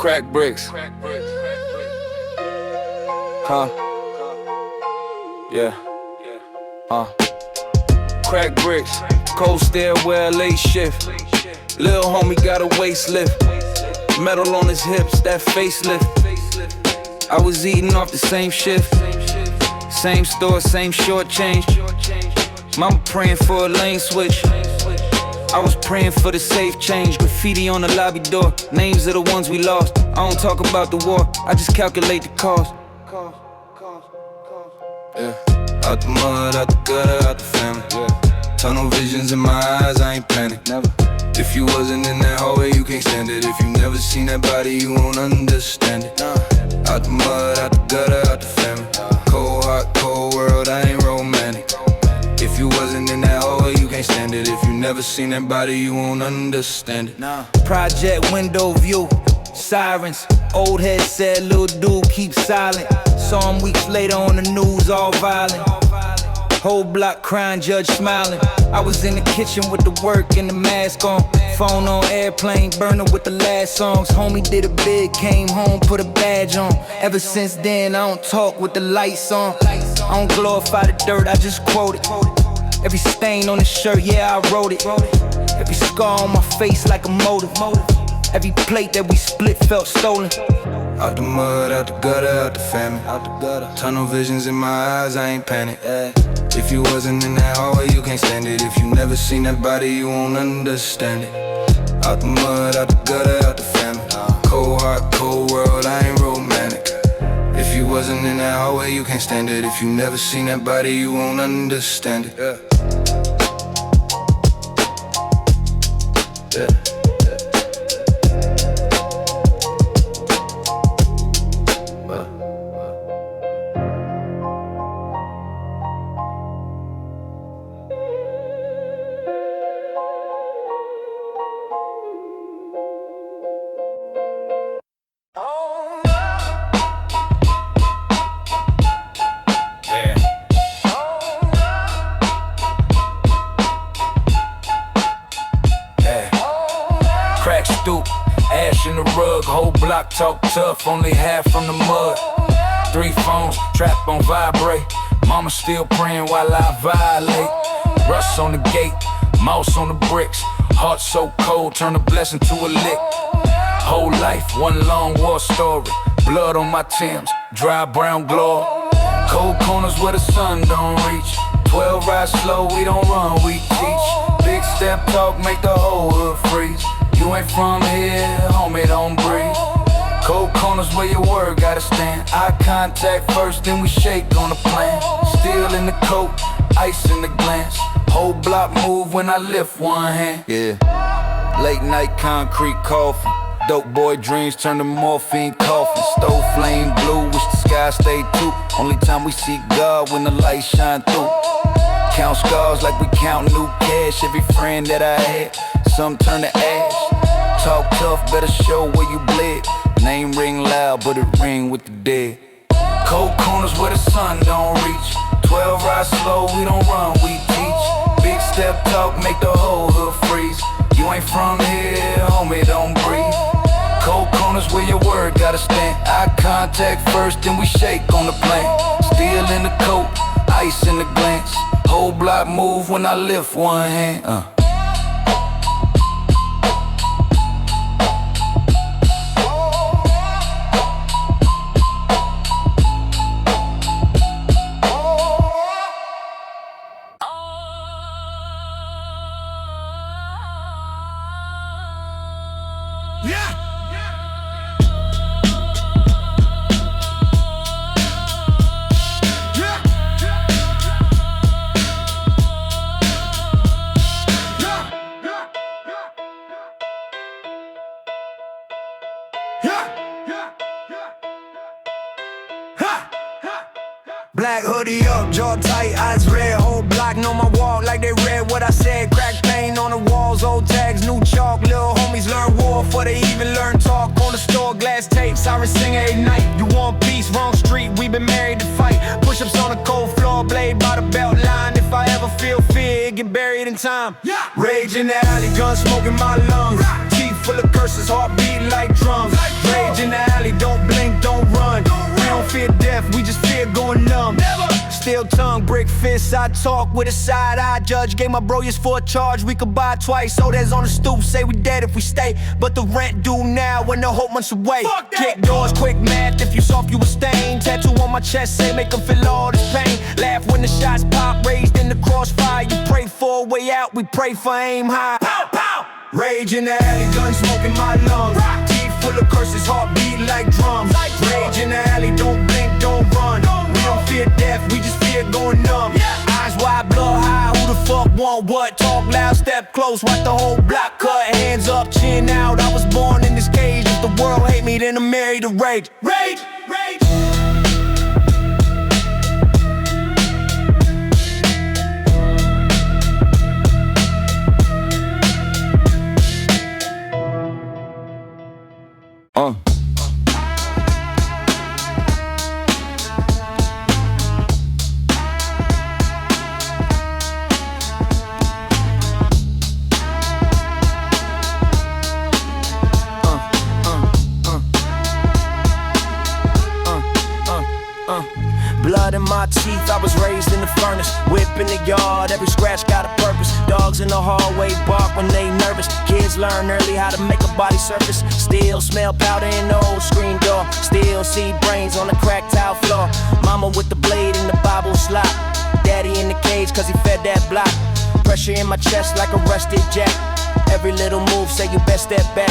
Crack bricks. Huh? Yeah. Crack bricks. Cold stairwell, late shift. Lil' homie got a waist lift. Metal on his hips, that facelift. I was eating off the same shift. Same store, same short change. Mama praying for a lane switch. I was praying for the safe change. Graffiti on the lobby door. Names of the ones we lost. I don't talk about the war, I just calculate the cost. Yeah. Out the mud, out the gutter, out the family. Yeah. Tunnel visions in my eyes, I ain't panic. Never. If you wasn't in that hallway, you can't stand it. If you never seen that body, you won't understand it. Out the mud, out the gutter, out the family. Cold heart, cold world, I ain't romantic. If you wasn't in that hallway, you can't stand it. If you never seen that body, you won't understand it. Project window view, sirens. Old head said, little dude, keep silent. Saw him weeks later on the news, all violent. Whole block crying, judge smiling. I was in the kitchen with the work and the mask on. Phone on airplane, burner with the last songs. Homie did a bid, came home, put a badge on. Ever since then, I don't talk with the lights on. I don't glorify the dirt, I just quote it. Every stain on the shirt, yeah, I wrote it. Every scar on my face like a motive. Every plate that we split felt stolen. Out the mud, out the gutter, out the famine. Tunnel visions in my eyes, I ain't panic. If you wasn't in that hallway, you can't stand it. If you never seen that body, you won't understand it. Out the mud, out the gutter, out the famine. Cold heart, cold world, I ain't romantic. If you wasn't in that hallway, you can't stand it. If you never seen that body, you won't understand it. Yeah. Whole block talk tough, only half from the mud. 3 phones, trap on vibrate. Mama still praying while I violate. Rust on the gate, mouse on the bricks. Heart so cold, turn a blessing to a lick. Whole life, one long war story. Blood on my Timbs, dry brown glory. Cold corners where the sun don't reach. 12 ride slow, we don't run, we teach. Big step talk, make the whole hood freeze. You ain't from here, homie, don't breathe. Cold corners where your word gotta stand. Eye contact first, then we shake on the plan. Steel in the coat, ice in the glance. Whole block move when I lift one hand. Yeah, late night concrete coffin. Dope boy dreams turn to morphine coffin. Stove flame blue, wish the sky stayed too. Only time we see God when the light shine through. Count scars like we count new cash. Every friend that I had, some turn to ash. Talk tough, better show where you bled. Name ring loud, but it ring with the dead. Cold corners where the sun don't reach. 12 ride slow, we don't run, we teach. Big step talk, make the whole hood freeze. You ain't from here, homie, don't breathe. Cold corners where your word gotta stand. Eye contact first, then we shake on the plan. Steel in the coat, ice in the glance. Whole block move when I lift one hand. Black hoodie up, jaw tight, eyes red. Whole block know my walk like they read what I said. Crack paint on the walls, old tags, new chalk. Little homies learn war before they even learn talk. On the store, glass tape, siren singer at night. You want peace, wrong street, we been married to fight. Push-ups on the cold floor, blade by the belt line. If I ever feel fear, it get buried in time. Rage in the alley, gun smoke in my lungs. Teeth full of curse. curses, heart beating like drums. Rage in the alley, don't blink, don't run. We don't fear death, we just fear going numb. Steel tongue, brick fists, I talk with a side eye. Judge gave my bro years for a charge, we could buy twice. So there's on the stoop, say we dead if we stay, but the rent due now when the hope months away. Kick doors, quick math, if you soft you a stain. Tattoo on my chest, say make them feel all this pain. Laugh when the shots pop, raised in the crossfire. You pray for a way out, we pray for aim high. Pow, pow. Rage in the alley, gun smoke in my lungs. Teeth full of curses, heart beating like drums. Rage in the alley, don't blink, don't run. We don't fear death, we just fear going numb. Eyes wide, blood high, who the fuck want what? Talk loud, step close, watch the whole block cut. Hands up, chin out, I was born in this cage. If the world hate me, then I'm married to rage. Rage, rage. Blood in my teeth, I was raised in the furnace. Whip in the yard, every scratch got a purpose. Dogs in the hallway bark when they nervous. Kids learn early how to make a body surface. Still smell powder in the old screen door. Still see brains on the cracked tile floor. Mama with the blade in the Bible slot. Daddy in the cage cause he fed that block. Pressure in my chest like a rusted jack. Every little move say you best step back.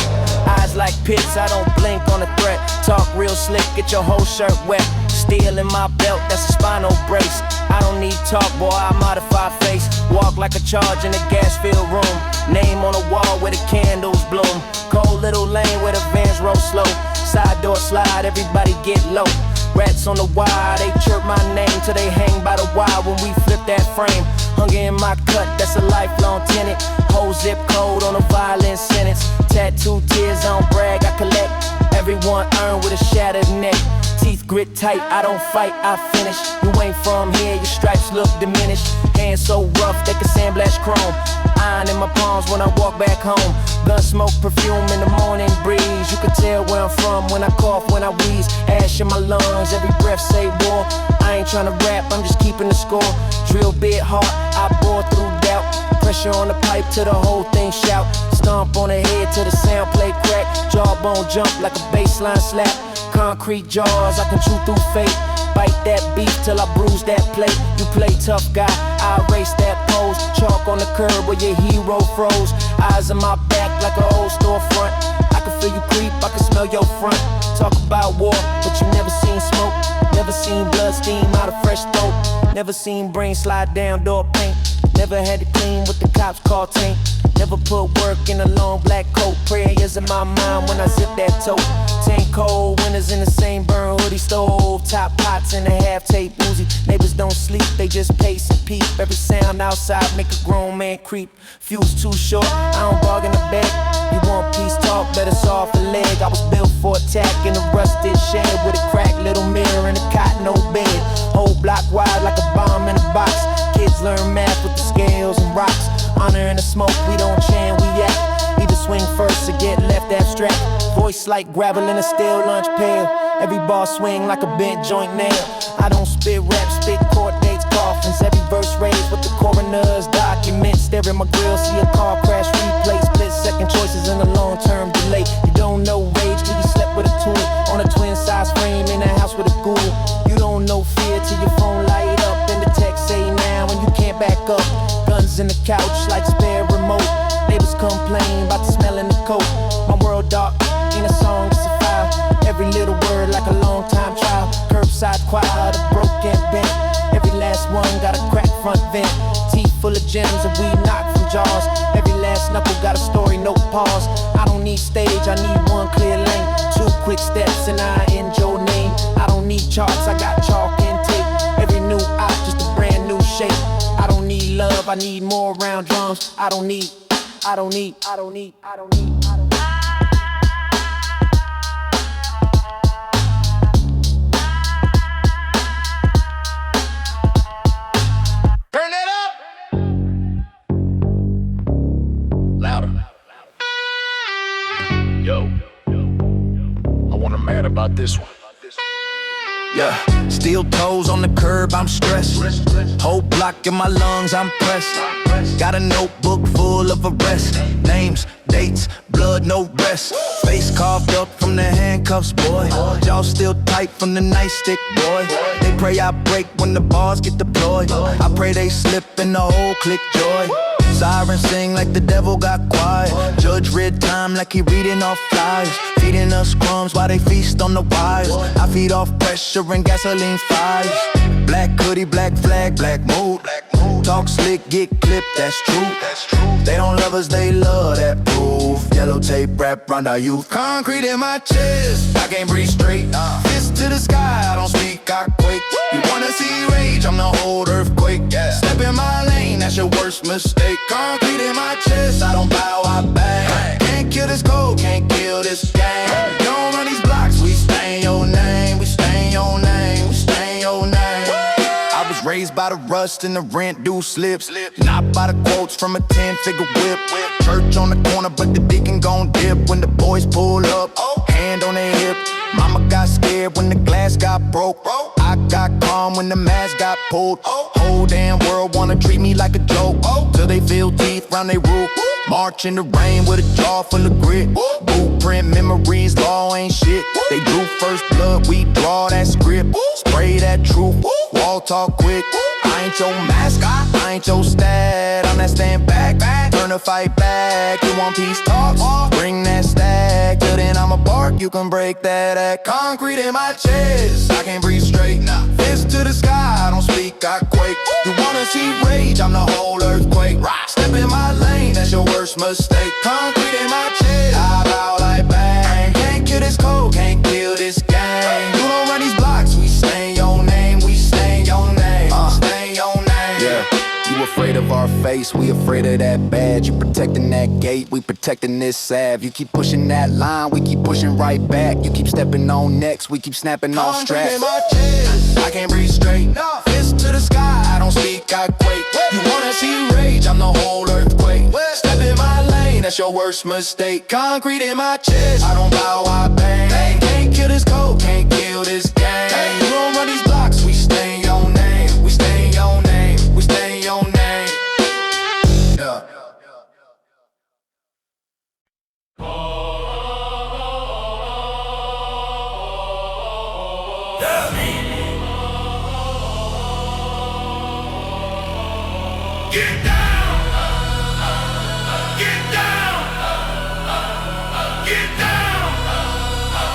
Eyes like pits, I don't blink on a threat. Talk real slick, get your whole shirt wet. Steel in my belt, that's a spinal brace. I don't need talk, boy, I modify face. Walk like a charge in a gas-filled room. Name on the wall where the candles bloom. Cold little lane where the vans roll slow. Side door slide, everybody get low. Rats on the wire, they chirp my name till they hang by the wire when we flip that frame. Hunger in my cut, that's a lifelong tenant. Whole zip code on a violent sentence. Tattoo tears, I don't brag, I collect. Everyone earn with a shattered neck. Teeth grit tight, I don't fight, I finish. You ain't from here, your stripes look diminished. Hands so rough, they can sandblast chrome. Iron in my palms when I walk back home. Gun smoke, perfume in the morning breeze. You can tell where I'm from when I cough, when I wheeze. Ash in my lungs, every breath say war. I ain't tryna rap, I'm just keeping the score. Drill bit hard, I bore through doubt. Pressure on the pipe till the whole thing shout. Stomp on the head till the sound play crack. Jawbone jump like a baseline slap. Concrete jaws, I can chew through fate. Bite that beef till I bruise that plate. You play tough guy, I erase that pose. Chalk on the curb where your hero froze. Eyes on my back like an old storefront. I can feel you creep, I can smell your front. Talk about war, but you never seen smoke. Never seen blood steam out of fresh throat. Never seen brain slide down door paint. Never had to clean what the cops call taint. Never put work in a long black coat. Prayers in my mind when I zip that tote. Tank cold, winters in the same burn hoodie. Stove, top pots in a half-tape Uzi. Neighbors don't sleep, they just pace and peep. Every sound outside make a grown man creep. Fuse too short, I don't bargain the bed. You want peace talk, better soft a leg. I was built for attack in a rusted shed with a cracked little mirror and a cot, no bed. Whole block wide like a bomb in a box. Kids learn math with the scales and rocks. Honor in the smoke, we don't chant, we act. Either swing first or get left abstract. Voice like gravel in a steel lunch pail. Every bar swing like a bent joint nail. I don't spit rap, spit court dates, coffins. Every verse raised with the coroner's document. Stare at my grill, see a car crash replay. Split second choices in a long-term delay. You don't know rage till you slept with a twin. On a twin-size frame in a house with a ghoul. You don't know fear till your phone light up and the text say now and you can't back up. Guns in the couch like spare remote. Neighbors complain about the smell in the coat. My world dark, ain't a song, it's a file. Every little word like a long time trial. Curbside choir, the broken bent. Every last one got a cracked front vent. Teeth full of gems and we knock from jaws. Every last knuckle got a story, no pause. I don't need stage, I need one clear lane. Two quick steps and I end your name. I don't need charts, I got chalk and tape. Every new op, just a brand new shape. I don't need love, I need more round drums. I don't need. Turn that up! Louder. Yo. mad about this one. Yeah, steel toes on the curb, I'm stressed. Whole block in my lungs, I'm pressed. Got a notebook full of arrests. Names, dates, blood, no rest. Face carved up from the handcuffs, boy. Jaw still tight from the nightstick, boy. They pray I break when the bars get deployed. I pray they slip and the whole click joy. Sirens sing like the devil got quiet. Judge read time like he reading off flyers. Feeding us crumbs while they feast on the wires. I feed off pressure and gasoline fires. Black hoodie, black flag, black mood. Talk slick, get clipped, that's true. They don't love us, they love that proof. Yellow tape wrap round our youth. Concrete in my chest, I can't breathe straight. Fist to the sky, I don't speak, I quake. You wanna see rage, I'm the whole earthquake. Step in my lane, that's your worst mistake. Concrete in my chest, I don't bow, I bang. Can't kill this code, can't kill this game. Don't run these blocks, we stain your name. We stain your name, we stain your name. I was raised by the rust and the rent due slips. Not by the quotes from a 10-figure whip. Church on the corner, but the deacon gon' dip when the boys pull up. Hand on their hip. Mama got scared when the glass got broke. I got calm when the mask got pulled. Whole damn world wanna treat me like a joke. Till they feel teeth round they roof. March in the rain with a jaw full of grit. Blueprint memories, law ain't shit. They drew first blood, we draw that script. Spray that truth, wall talk quick. I ain't your mascot, I ain't your stat. I'm that stand back, turn the fight back. You want peace talks? Bring that stack. Till then I'ma bark, you can break that act. Concrete in my chest, I can't breathe straight. Fist to the sky, I don't speak, I quake. You wanna see rage, I'm the whole earthquake. Step in my lane, that's your worst mistake. Concrete in my chest, I bow like bang. Can't kill this code, can't kill this game. You don't run these blocks, we stain your name. We stain your name, stain your name. Yeah, you afraid of our face, we afraid of that badge. You protecting that gate, we protecting this salve. You keep pushing that line, we keep pushing right back. You keep stepping on necks, we keep snapping on straps. In my chest, I can't breathe straight. Fist to the sky, I don't speak, I quake. You wanna see rage, I'm the whole earthquake. Step in my lane, that's your worst mistake. Concrete in my chest, I don't bow, I bang. Can't kill this code, can't kill this game. You don't run these blocks, we stain your name. We stain your name, we stain your name. Yeah. Get down! Get down! Get down!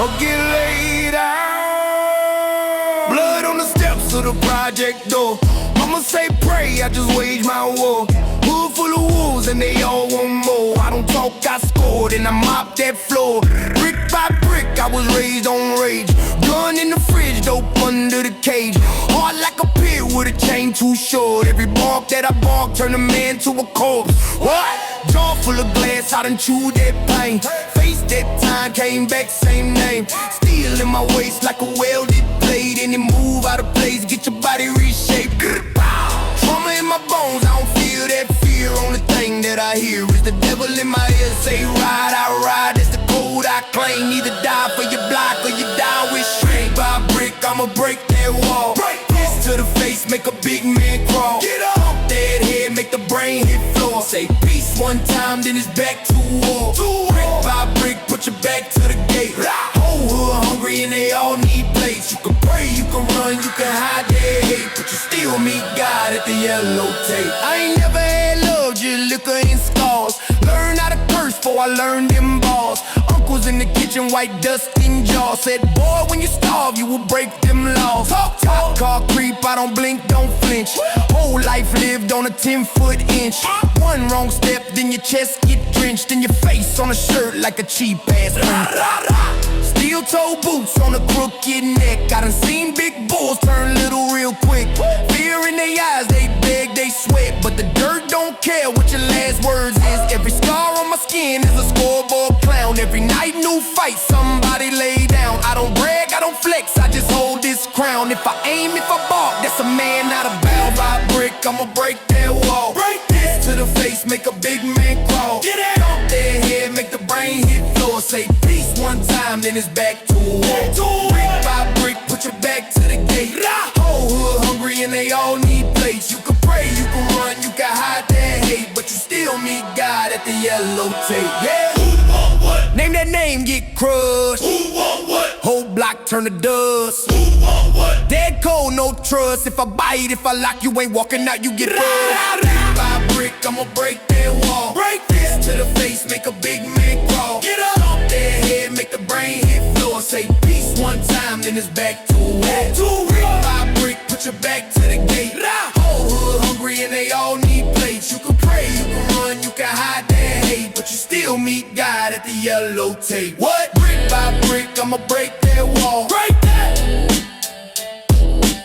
Or get laid out. Blood on the steps of the project door. Mama say pray, I just wage my war. Hood full of wolves and they all want more. I don't talk, I scored and I mop that floor. Brick by brick, I was raised on rage. Gun in the fridge, dope under the cage. Hard like a pit with a chain too short. Every bark that I bark turn a man to a corpse. What? Jaw full of glass, I done chewed that pain. Face that time, came back, same name. Steel in my waist like a welded blade. Any move out of place, get your body reshaped. Trauma in my bones, I don't feel that fear. Only thing that I hear is the devil in my ear say ride, I ride. That's the code I claim. Either die for your block or you die with shrink. By brick, I'ma break that wall. Fist to the face, make a big man crawl. Get up! Bump that head, make the brain hit floor. Say peace one time, then it's back to war. Brick by brick, put your back to the gate. Whole hood hungry and they all need plates. You can pray, you can run, you can hide their hate, but you still meet God at the yellow tape. I ain't never had love, just liquor and scars. Learn how to curse before I learned them balls. Uncles in the kitchen, white dust in jaws. Said, boy, when you starve, you will break them laws. Talk, talk, car creep, I don't blink, don't flinch. Whole life lived on a 10-foot inch. One wrong step, then your chest get drenched. And your face on a shirt like a cheap ass print. Steel toe boots on a crooked neck. I done seen big bulls turn little real quick. Fear in their eyes, they beg, they sweat. But the dirt don't care what your last words is. Every scar on my skin is a scoreboard clown. Every night new fight, somebody lay down. I don't brag, I don't flex, I just hold this crown. If I aim, if I bark, that's a man, not a bow. By brick, I'ma break that wall. Break this to the face, make a big man crawl. Get out! Bump their head, make the brain hit floor. Say peace one time, then it's back to it. Brick by brick, put your back to the gate. Whole hood hungry and they all need plates. You can pray, you can run, you can hide that hate, but you still meet God at the yellow tape. Yeah. Who want what? Name that name, get crushed. Who want what? Whole block turn to dust. Who want what? Dead cold, no trust. If I bite, if I lock, you ain't walking out, you get fucked. Brick by brick, I'ma break that wall. Break fist to the face, make a big man crawl. Get up. Stomp their head, make the brain hit floor. Say peace one time, then it's back to it. Brick by brick, put your back to the gate. Whole hood hungry and they all need plates. You can pray, you can run, you can hide that hate, but you still meet God at the yellow tape. What? Brick by brick, I'ma break that wall. Break that.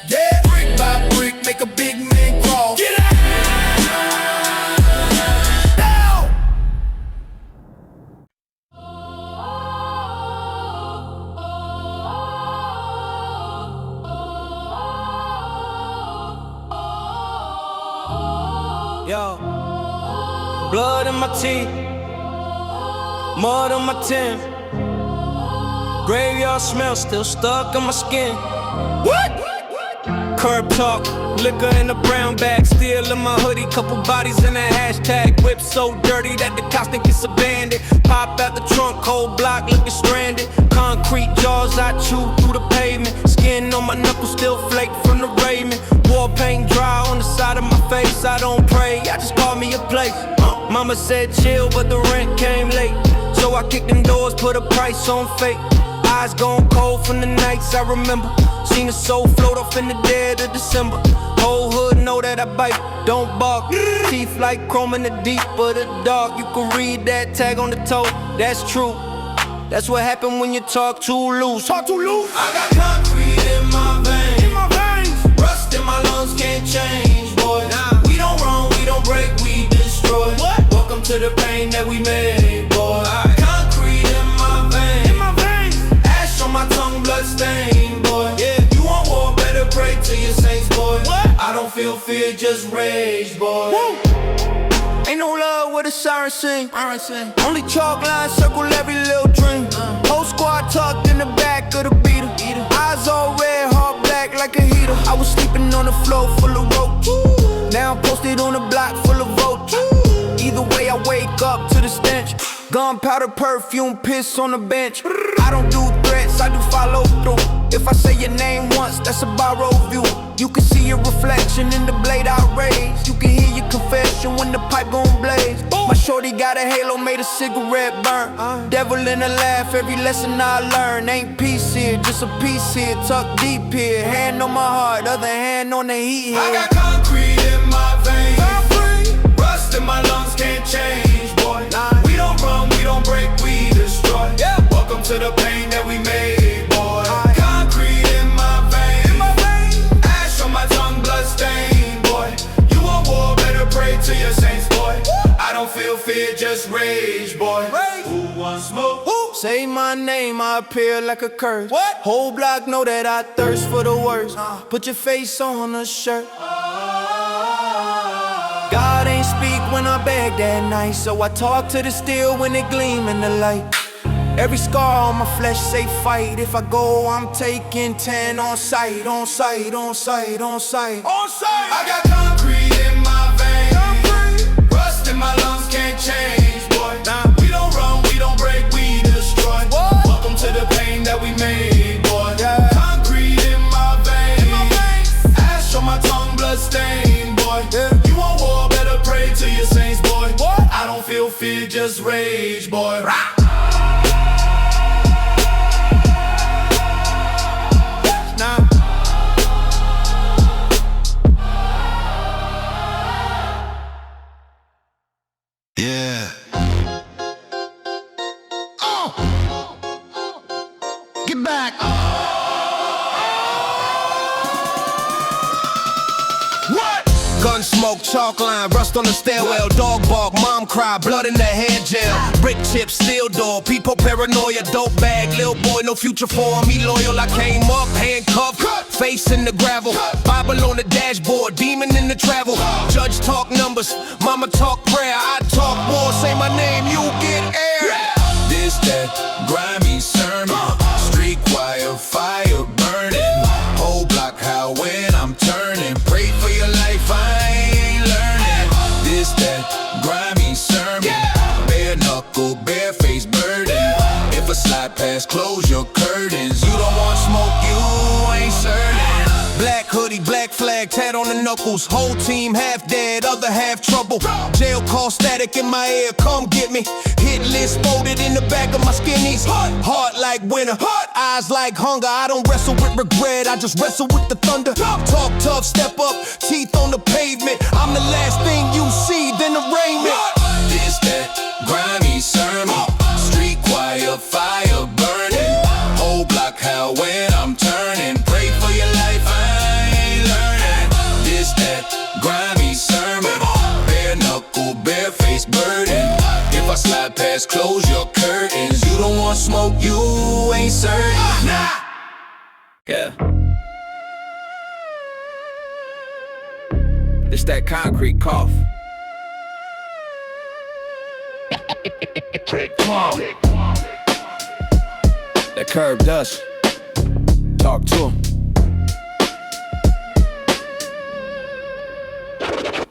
Yeah. Brick by brick, make a big man crawl. Get out. Down. Yo, blood in my teeth, mud on my tin, graveyard smell still stuck in my skin. What? Curb talk, liquor in a brown bag, still in my hoodie, couple bodies in a hashtag. Whip so dirty that the cops think it's abandoned. Pop out the trunk, cold block looking stranded. Concrete jaws I chew through the pavement. Skin on my knuckles still flake from the Raymond. War paint dry on the side of my face. I don't pray, I just call me a place. Mama said chill, but the rent came late. So I kicked them doors, put a price on fate. Eyes gone cold from the nights I remember. Seen a soul float off in the dead of December. Whole hood know that I bite, don't bark. Teeth like chrome in the deep of the dark. You can read that tag on the toe, that's true. That's what happened when you talk too loose. Talk too loose. I got concrete in my veins. Rust in my lungs can't change, boy. We don't run, we don't break, we destroy. What? Welcome to the pain that we made, boy. Concrete in my veins. Ash on my tongue, blood stain, boy. Yeah. You want war, better pray to your saints, boy. What? I don't feel fear, just rage, boy. Woo. Ain't no love with a siren sing. Only chalk lines circle every little dream. Whole squad tucked in the back of the beater. Eyes all red, heart black like a heater. I was sleeping on the floor full of roach. Now I'm posted on the block full of vultures. Either way I wake up to the stench. Gunpowder, perfume, piss on the bench. I don't do threats, I do follow through. If I say your name once, that's a borrowed view. You can see your reflection in the blade I raise. You can hear your confession when the pipe gon' blaze. My shorty got a halo, made a cigarette burn. Devil in a laugh, every lesson I learn. Ain't peace here, just a piece here, tucked deep here. Hand on my heart, other hand on the heat here. I got concrete in my veins. Rust in my lungs can't change, boy. We don't run, we don't break, we destroy. Welcome to the pain that we made, boy. Concrete in my veins. Ash on my tongue, blood stain, boy. You want war, better pray to your saints, boy. I don't feel fear, just rage, boy. Who wants smoke? Say my name, I appear like a curse. What? Whole block know that I thirst for the worst. Put your face on a shirt. God ain't speak when I beg that night, so I talk to the steel when it gleam in the light. Every scar on my flesh say fight. If I go, I'm taking 10 on sight, on sight, on sight, on sight. I got concrete in my veins. Rust in my lungs can't change, boy. We don't run, we don't break, we destroy. Welcome to the pain that we made, boy. Concrete in my veins. Ash on my tongue, blood stain, boy. You want war, better pray to your saints, boy. I don't feel fear, just rage, boy. Yeah. Get back. What? Gun smoke, chalk line, rust on the stairwell. Dog bark, mom cry, blood in the hair gel. Brick chips, steel door, people paranoia. Dope bag, little boy, no future for him. He loyal, I came up, handcuffed, face in the gravel. Bible on the dashboard, demon in the travel. Judge talk numbers, mama talk prayer. I talk war, say my name, you get air. This that grimy sermon. close your curtains. You don't want smoke, you ain't certain. Black hoodie, black flag, tat on the knuckles. Whole team half dead, other half trouble. Jail call static in my ear, come get me. Hit list folded in the back of my skinnies. Heart like winter, eyes like hunger. I don't wrestle with regret, I just wrestle with the thunder. Talk tough, step up, teeth on the pavement. I'm the last thing you see, then arraignment. This that grimy sermon, street choir, fire burning. Whole block how when I'm turning. Pray for your life, I ain't learning. This that grimy sermon, bare knuckle, bare face burden. If I slide past, close your curtains. You don't want smoke, you ain't certain. Nah. Yeah. It's that concrete cough. That curb dust. Talk to him.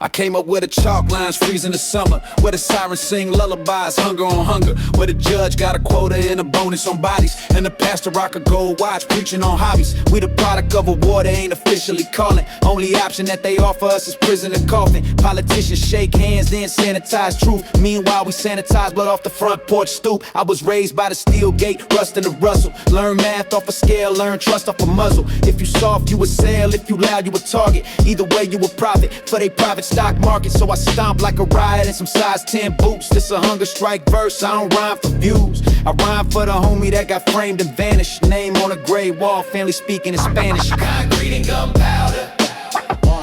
I came up where the chalk lines freeze in the summer, where the sirens sing lullabies, hunger on hunger, where the judge got a quota and a bonus on bodies, and the pastor rock a gold watch preaching on hobbies. We the product of a war they ain't officially calling. Only option that they offer us is prison and coffin. Politicians shake hands then sanitize truth. Meanwhile we sanitize blood off the front porch stoop. I was raised by the steel gate, rust and the rustle. Learn math off a scale, learn trust off a muzzle. If you soft you a sale, if you loud you a target. Either way you a profit for they private stock market. So I stomp like a riot in some size 10 boots. This a hunger strike verse, I don't rhyme for views. I rhyme for the homie that got framed and vanished. Name on a gray wall, family speaking in Spanish. Concrete and gunpowder,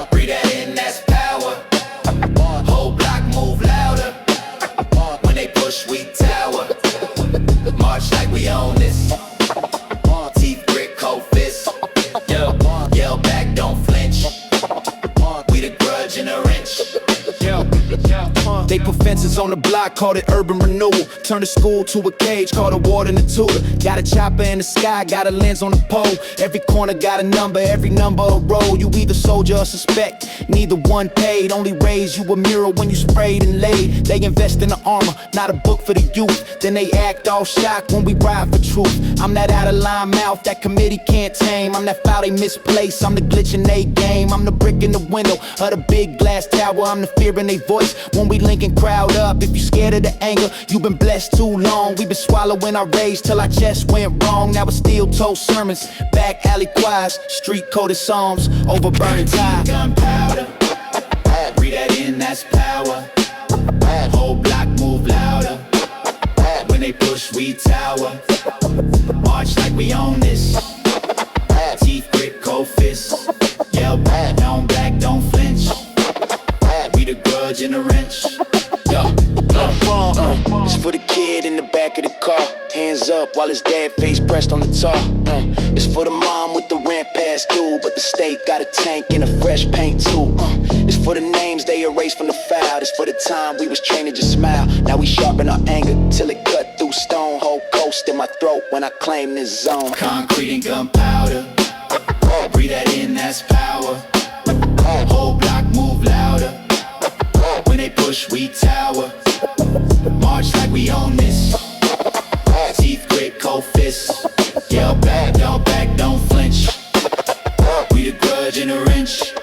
breathe that in, that's power. Whole block move louder, when they push we tower. March like we own this, teeth grit, cold fist. Yell back, don't flinch, we the grudge in a wrench. They put fences on the block, called it urban renewal. Turned the school to a cage, called a ward and a tutor. Got a chopper in the sky, got a lens on the pole. Every corner got a number, every number a roll. You either soldier or suspect, neither one paid. Only raise you a mural when you sprayed and laid. They invest in the armor, not a book for the youth. Then they act all shocked when we ride for truth. I'm that out of line mouth that committee can't tame. I'm that foul they misplace, I'm the glitch in they game. I'm the brick in the window of the big glass tower. I'm the fear in they voice when we link and crowd up. If you scared of the anger, you been blessed too long. We been swallowing our rage till our chest went wrong. Now it's steel toe sermons, back alley choirs, street coded psalms over burning tires. Gunpowder, breathe that in, that's power. Whole block move louder, when they push we tower. March like we own this, teeth grit, cold fist. Yell back, don't back, don't flinch, we the grudge in a wrench. It's for the kid in the back of the car, hands up while his dad face pressed on the tar. It's for the mom with the rent past due, but the state got a tank and a fresh paint too. It's for the names they erased from the file. It's for the time we was trained to just smile. Now we sharpen our anger till it cut through stone. Whole ghost in my throat when I claim this zone. Concrete and gunpowder, breathe that in, that's power. Whole block move louder, when they push we tower. March like we own this, teeth grit, cold fist. Yell back, don't flinch, we the grudge in a wrench.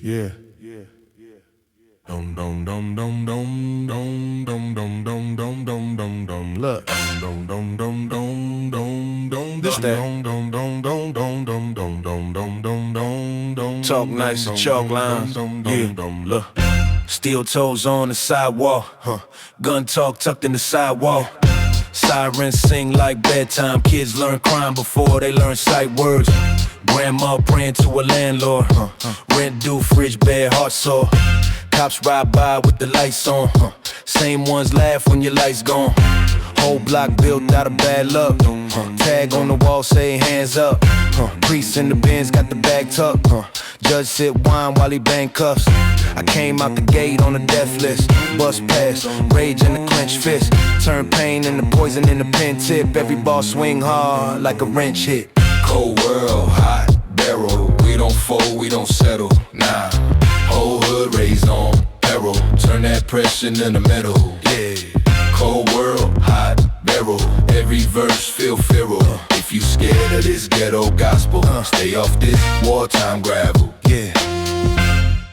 Yeah. Dum dum dum dum dum dum dum dum dum dum dum dum dum. Look. Dum dum dum dum dum dum. This that. Dum dum dum dum dum dum dum dum dum dum dum dum. Talk nice and chalk lines. Yeah. Look. Steel toes on the sidewalk, gun talk tucked in the sidewalk. Sirens sing like bedtime. Kids learn crime before they learn sight words. Grandma praying to a landlord. Rent due, fridge bed, heart sore. Cops ride by with the lights on. Same ones laugh when your lights gone. Whole block built out of bad luck. Tag on the wall say hands up. Priest in the Benz got the bag tucked. Judge sip wine while he bang cuffs. I came out the gate on the death list. Bust pass, rage in the clenched fist. Turn pain into poison in the pen tip. Every ball swing hard like a wrench hit. Cold world, hot barrel. We don't fold, we don't settle, nah. Whole hood raised on peril. Turn that pressure into metal, yeah. Cold world, hot barrel. Every verse feel feral. If you scared of this ghetto gospel, stay off this wartime gravel, yeah.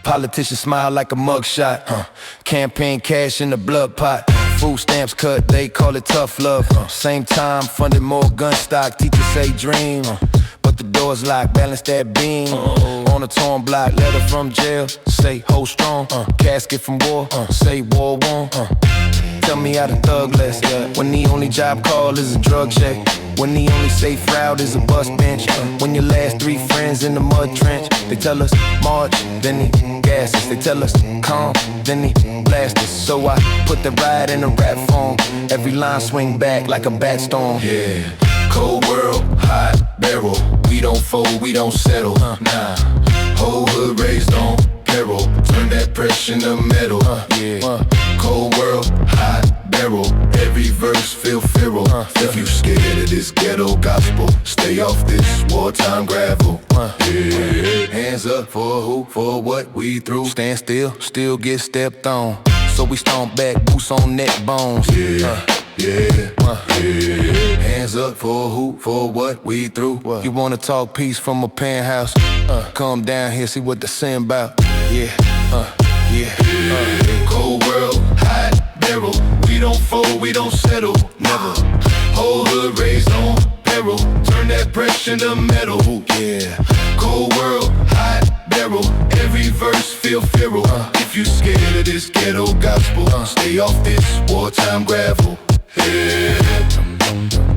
Politicians smile like a mugshot. Campaign cash in the blood pot. Food stamps cut, they call it tough love. Same time, funded more gun stock. Teachers say dream, but the door's locked. Balance that beam. On a torn block, letter from jail. Say hold strong. Casket from war. Say war won. Tell me how the thug less. When the only job call is a drug check. When the only safe route is a bus bench. When your last 3 friends in the mud trench. They tell us march, then he gas us. They tell us calm, then he blast us. So I put the ride in a rap form. Every line swing back like a bat storm. yeah. Cold world, hot barrel. We don't fold, we don't settle, nah. Whole hood raised on peril. Turn that pressure into metal, yeah. Cold world, hot barrel. Every verse feel feral. If you scared of this ghetto gospel, stay off this wartime gravel, yeah. Hands up for who, for what we through. Stand still, still get stepped on. So we stomp back, boots on neck bones. Yeah, yeah. Hands up for who, for what we through. You wanna talk peace from a penthouse? Come down here, see what the sin about. Yeah, yeah. Cold world, hot barrel. We don't fold, we don't settle, never. Whole hood raised on peril. Turn that pressure into metal, yeah. Cold world, hot barrel. Every verse feel feral. If you scared of this ghetto gospel, stay off this wartime gravel, yeah.